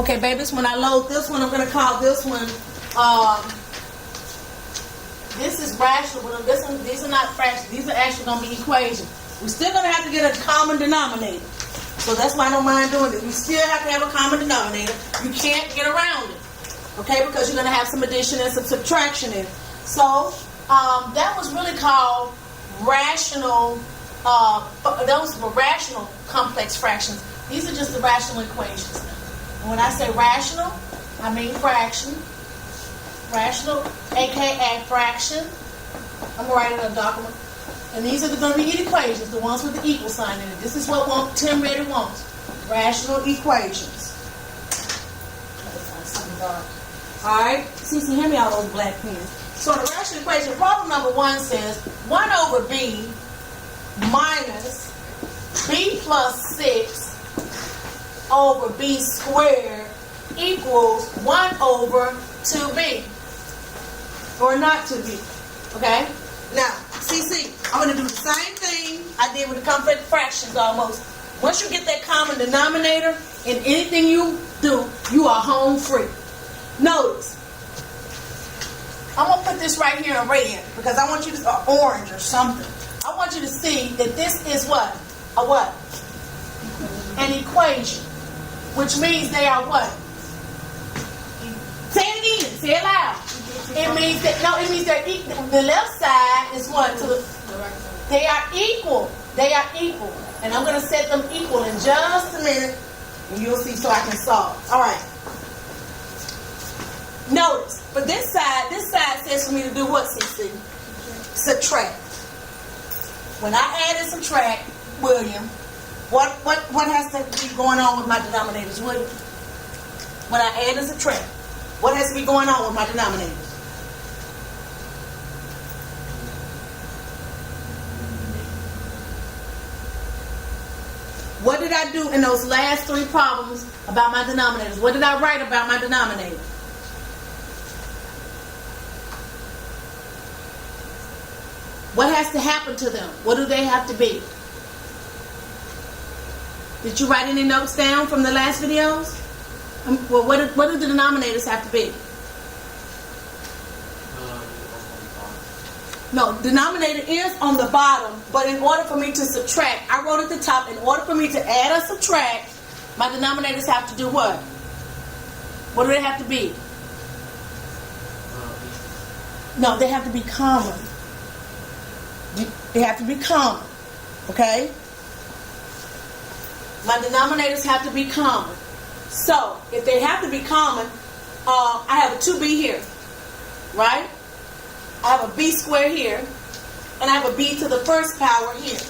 Okay, babies, when I load this one, I'm going to call this one, this is rational, but this one, these are not fractions. These are actually going to be equations. We're still going to have to get a common denominator. So that's why I don't mind doing it. We still have to have a common denominator. You can't get around it. Okay, because you're going to have some addition and some subtraction in it. So that was really called rational, those were rational complex fractions. These are just the rational equations. And when I say rational, I mean fraction. Rational, aka fraction. I'm going to write it in a document. And these are going to be equations, the ones with the equal sign in it. This is what Tim Reddy wants. Rational equations. Alright, Cece, hand me all those black pens. So the rational equation, problem number 1 says 1 over b minus b plus 6 over b squared equals 1 over 2b. Or not 2b. Okay? Now, CC, I'm going to do the same thing I did with the complex fractions almost. Once you get that common denominator in anything you do, you are home free. Notice, I'm going to put this right here in red because I want you to, or orange or something. I want you to see that this is what? A what? An equation. Which means they are what? Say it again. Say it loud. It means that, no, it means they're equal. The left side is what? To the, they are equal. They are equal. And I'm going to set them equal in just a minute. And you'll see so I can solve. All right. Notice, for this side says for me to do what, CC? Subtract. When I add and subtract, William, what has to be going on with my denominators, William? When I add and subtract, what has to be going on with my denominators? What did I do in those last 3 problems about my denominators? What did I write about my denominators? What has to happen to them? What do they have to be? Did you write any notes down from the last videos? Well, what do the denominators have to be? No, denominator is on the bottom, but in order for me to subtract, I wrote at the top, in order for me to add or subtract, my denominators have to do what? What do they have to be? No, they have to be common. They have to be common, okay? My denominators have to be common. So, if they have to be common, I have a 2b here, right? I have a b squared here, and I have a b to the first power here.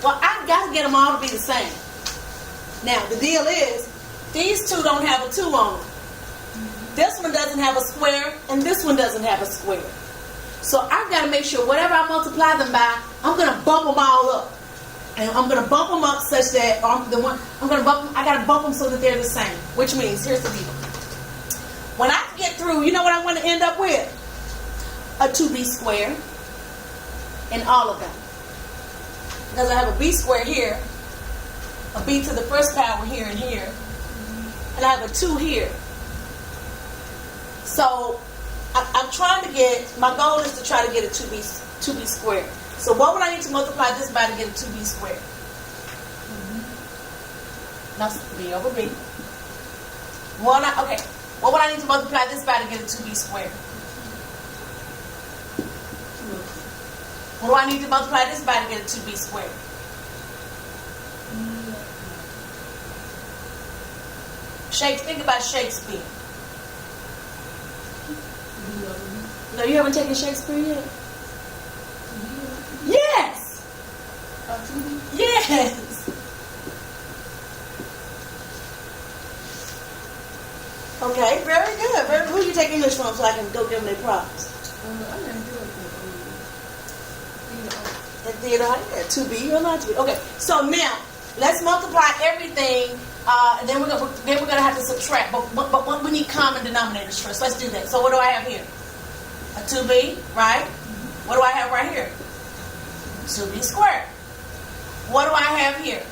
Well, I've got to get them all to be the same. Now, the deal is, these two don't have a 2 on them. This one doesn't have a square, and this one doesn't have a square. So I've got to make sure whatever I multiply them by, I'm going to bump them all up. And I'm going to bump them up such that I got to bump them so that they're the same. Which means, here's the deal. When I get through, you know what I want to end up with? A 2b squared in all of them. Because I have a b squared here, a b to the first power here and here, and I have a 2 here. So I'm trying to get, my goal is to try to get a 2b squared. So what would I need to multiply this by to get a 2b squared? Now, b over b. Okay, what would I need to multiply this by to get a 2b squared? What do I need to multiply this by to get a 2b squared? Think about Shakespeare. No, you haven't taken Shakespeare yet? Yes! Yes! Okay, very good. Very good. Who you take English from so I can go give them their props? Theater, 2b or not 2b. Okay, so now let's multiply everything, and then we're gonna have to subtract. But we need common denominators first. Let's do that. So what do I have here? A 2b, right? What do I have right here? 2b squared. What do I have here?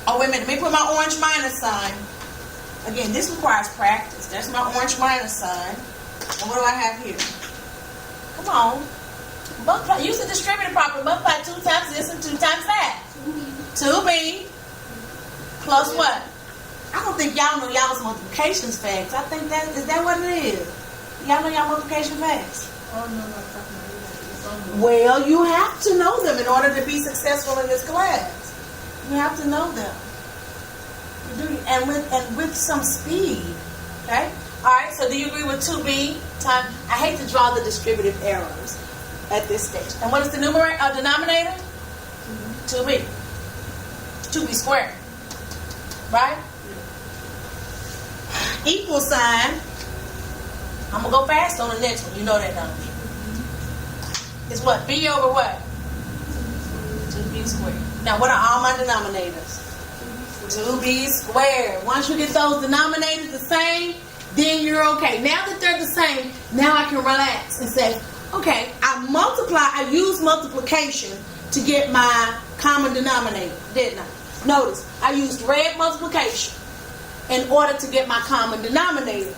Oh, wait a minute. Let me put my orange minus sign. Again, this requires practice. There's my orange minus sign. And what do I have here? Come on. Multiply. Use the distributive property. Multiply 2 times this and 2 times that. 2b plus what? I don't think y'all know y'all's multiplication facts. I think is that what it is? Y'all know y'all multiplication facts? Oh, no, I'm talking about it. Well, you have to know them in order to be successful in this class. You have to know them. You do, and with some speed. Okay? Alright, so do you agree with 2b times? I hate to draw the distributive arrows at this stage. And what is the denominator? 2b. 2b squared. Right? Equal sign. I'm going to go fast on the next one. You know that, don't you? It's what? B over what? 2b squared. Now, what are all my denominators? 2b squared. Once you get those denominators the same, then you're okay. Now that they're the same, now I can relax and say, okay, I use multiplication to get my common denominator, didn't I? Notice, I used red multiplication in order to get my common denominator.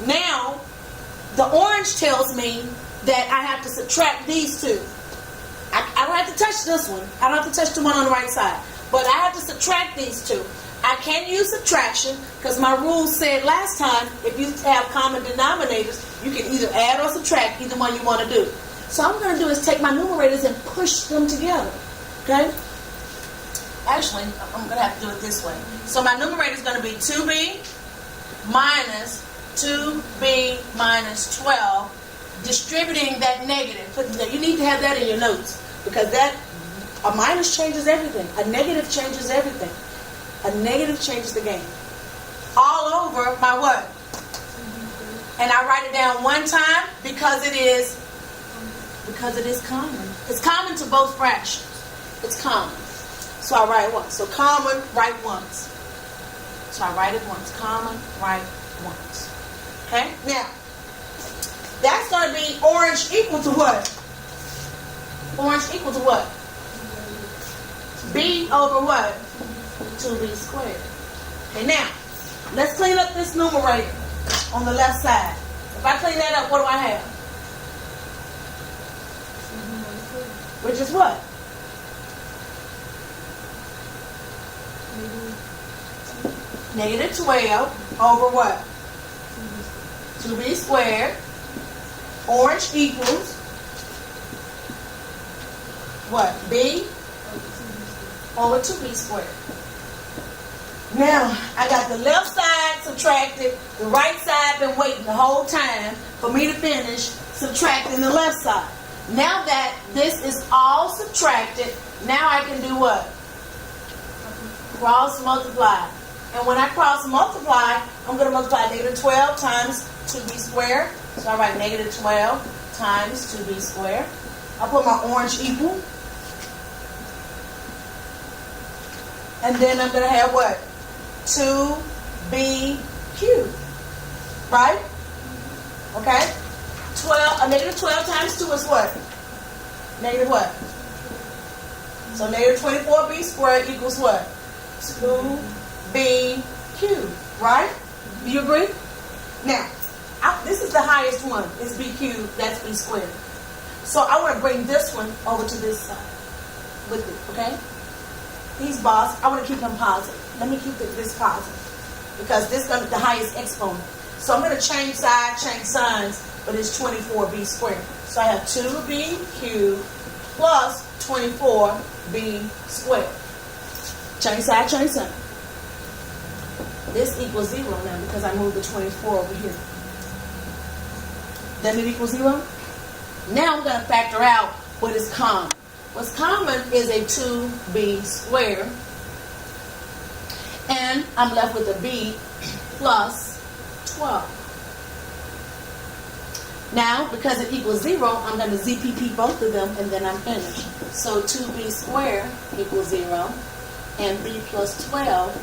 Now, the orange tells me that I have to subtract these two. I don't have to touch this one. I don't have to touch the one on the right side. But I have to subtract these two. I can't use subtraction because my rule said last time if you have common denominators, you can either add or subtract, either one you want to do. So all I'm going to do is take my numerators and push them together. Okay? Actually, I'm going to have to do it this way. So my numerator is going to be 2b minus 2b minus 12, distributing that negative. You need to have that in your notes because a minus changes everything. A negative changes everything. A negative changes the game. All over my what? And I write it down one time because it is common. It's common to both fractions. It's common. So I write once. So common, write once. So I write it once. Common, write once. Okay? Now, that's going to be orange equal to what? Orange equal to what? B over what? 2b squared. Okay, now, let's clean up this numerator on the left side. If I clean that up, what do I have? Which is what? Negative 12 over what? 2b squared. Orange equals what? B over 2b squared. Now, I got the left side subtracted, the right side been waiting the whole time for me to finish subtracting the left side. Now that this is all subtracted, now I can do what? Cross multiply. And when I cross multiply, I'm going to multiply negative 12 times 2b squared. So I write negative 12 times 2b squared. I put my orange equal. And then I'm going to have what? 2b cubed. Right? Okay? Negative 12 times 2 is what? Negative what? So negative 24b squared equals what? 2b cubed. Right? Do you agree? Now, this is the highest one. It's b cubed. That's b squared. So I want to bring this one over to this side with it. Okay? These bars, I want to keep them positive. Let me keep this positive because this is going to be the highest exponent. So I'm going to change signs, but it's 24b squared. So I have 2b cubed plus 24b squared. Change side, change sign. This equals 0 now because I moved the 24 over here. Doesn't it equal 0? Now I'm going to factor out what is common. What's common is a 2b squared. And I'm left with a b plus 12. Now, because it equals 0, I'm going to ZPP both of them, and then I'm finished. So 2b squared equals 0, and b plus 12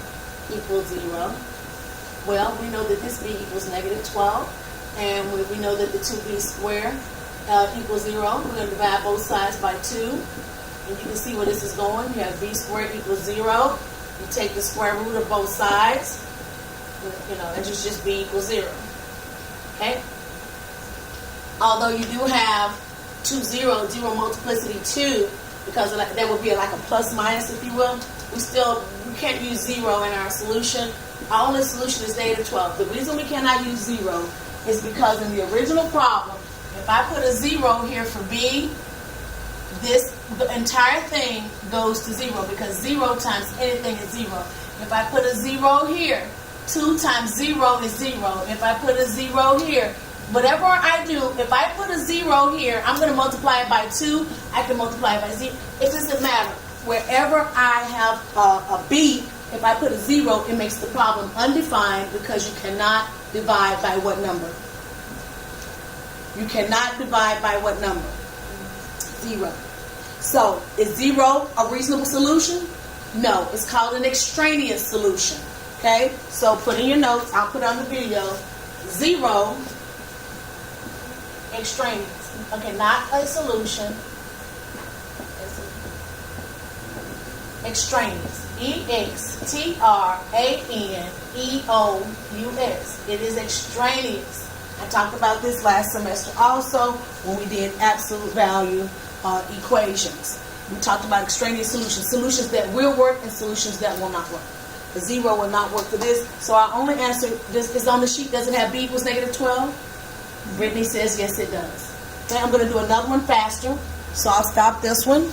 equals 0. Well, we know that this b equals negative 12, and we know that the 2b squared equals 0. We're going to divide both sides by 2, and you can see where this is going. You have b squared equals 0. You take the square root of both sides. and just b equals 0. Okay? Although you do have 2 zeros, 0 multiplicity 2, because there would be like a plus minus, if you will. We can't use 0 in our solution. Our only solution is -12. The reason we cannot use 0 is because in the original problem, if I put a 0 here for b, the entire thing goes to 0, because 0 times anything is 0. If I put a 0 here, 2 times 0 is 0. If I put a 0 here, whatever I do, if I put a 0 here, I'm going to multiply it by 2. I can multiply it by 0. It doesn't matter. Wherever I have a b, if I put a 0, it makes the problem undefined, because you cannot divide by what number? You cannot divide by what number? 0. So, is 0 a reasonable solution? No. It's called an extraneous solution. Okay? So, put in your notes. I'll put on the video. 0, extraneous. Okay, not a solution. Extraneous. extraneous. It is extraneous. I talked about this last semester also when we did absolute value equations. We talked about extraneous solutions. Solutions that will work and solutions that will not work. The 0 will not work for this. So our only answer is on the sheet. Does it have b equals -12? Brittany says yes, it does. Okay, I'm going to do another one faster. So I'll stop this one.